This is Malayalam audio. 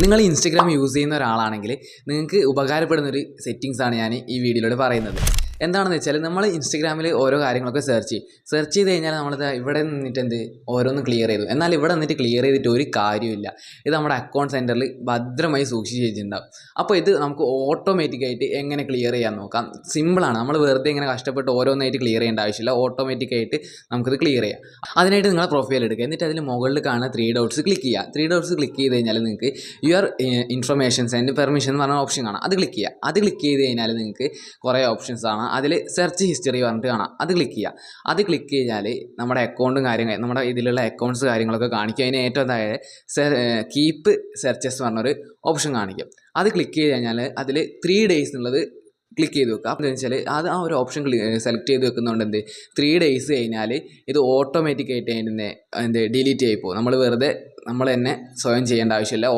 നിങ്ങൾ ഇൻസ്റ്റഗ്രാം യൂസ് ചെയ്യുന്ന ഒരാളാണെങ്കിൽ നിങ്ങൾക്ക് ഉപകാരപ്പെടുന്നൊരു സെറ്റിങ്സാണ് ഞാൻ ഈ വീഡിയോയിലൂടെ പറയുന്നത്. എന്താണെന്ന് വെച്ചാൽ നമ്മൾ ഇൻസ്റ്റഗ്രാമിൽ ഓരോ കാര്യങ്ങളൊക്കെ സെർച്ച് ചെയ്ത് കഴിഞ്ഞാൽ നമ്മളത് ഇവിടെ നിന്നിട്ട് ഓരോന്ന് ക്ലിയർ ചെയ്തു. എന്നാൽ ഇവിടെ നിന്നിട്ട് ക്ലിയർ ചെയ്തിട്ട് ഒരു കാര്യമില്ല. ഇത് നമ്മുടെ അക്കൗണ്ട് സെൻറ്ററിൽ ഭദ്രമായി സൂക്ഷിച്ച് വെച്ചിട്ടുണ്ടാവും. അപ്പോൾ ഇത് നമുക്ക് ഓട്ടോമാറ്റിക്കായിട്ട് എങ്ങനെ ക്ലിയർ ചെയ്യാൻ നോക്കാം. സിമ്പിളാണ്. നമ്മൾ വെറുതെ ഇങ്ങനെ കഷ്ടപ്പെട്ട് ഓരോന്നായിട്ട് ക്ലിയർ ചെയ്യേണ്ട ആവശ്യമില്ല. ഓട്ടോമാറ്റിക്കായിട്ട് നമുക്കിത് ക്ലിയർ ചെയ്യാം. അതിനായിട്ട് നിങ്ങളെ പ്രൊഫൈൽ എടുക്കുക. എന്നിട്ട് അതിൽ മുകളിൽ കാണുന്ന 3 ഡോട്ട്സ് ക്ലിക്ക് ചെയ്യുക. 3 ഡോട്ട്സ് ക്ലിക്ക് ചെയ്ത് കഴിഞ്ഞാൽ നിങ്ങൾക്ക് യുവർ ഇൻഫർമേഷൻസ് ആൻഡ് പെർമിഷൻ എന്ന് പറഞ്ഞ ഓപ്ഷൻ കാണാം. അത് ക്ലിക്ക് ചെയ്യുക. അത് ക്ലിക്ക് ചെയ്ത് കഴിഞ്ഞാൽ നിങ്ങൾക്ക് കുറേ ഓപ്ഷൻസ് ആണ്. അതിൽ സെർച്ച് ഹിസ്റ്ററി പറഞ്ഞിട്ട് കാണാം. അത് ക്ലിക്ക് ചെയ്യുക. അത് ക്ലിക്ക് കഴിഞ്ഞാൽ നമ്മുടെ അക്കൗണ്ടും കാര്യങ്ങൾ നമ്മുടെ ഇതിലുള്ള അക്കൗണ്ട്സ് കാര്യങ്ങളൊക്കെ കാണിക്കും. അതിന് ഏറ്റവും താഴെ കീപ്പ് സെർച്ചസ് പറഞ്ഞൊരു ഓപ്ഷൻ കാണിക്കും. അത് ക്ലിക്ക് ചെയ്ത് കഴിഞ്ഞാൽ അതിൽ 3 days എന്നുള്ളത് ക്ലിക്ക് ചെയ്ത് വെക്കുക. അപ്പോൾ എന്താണെന്ന് വെച്ചാൽ അത് ആ ഒരു ഓപ്ഷൻ സെലക്ട് ചെയ്ത് വെക്കുന്നതുകൊണ്ട് 3 days കഴിഞ്ഞാൽ ഇത് ഓട്ടോമാറ്റിക്കായിട്ട് ഡിലീറ്റ് ആയി പോകും. നമ്മൾ തന്നെ സ്വയം ചെയ്യേണ്ട ആവശ്യമില്ല.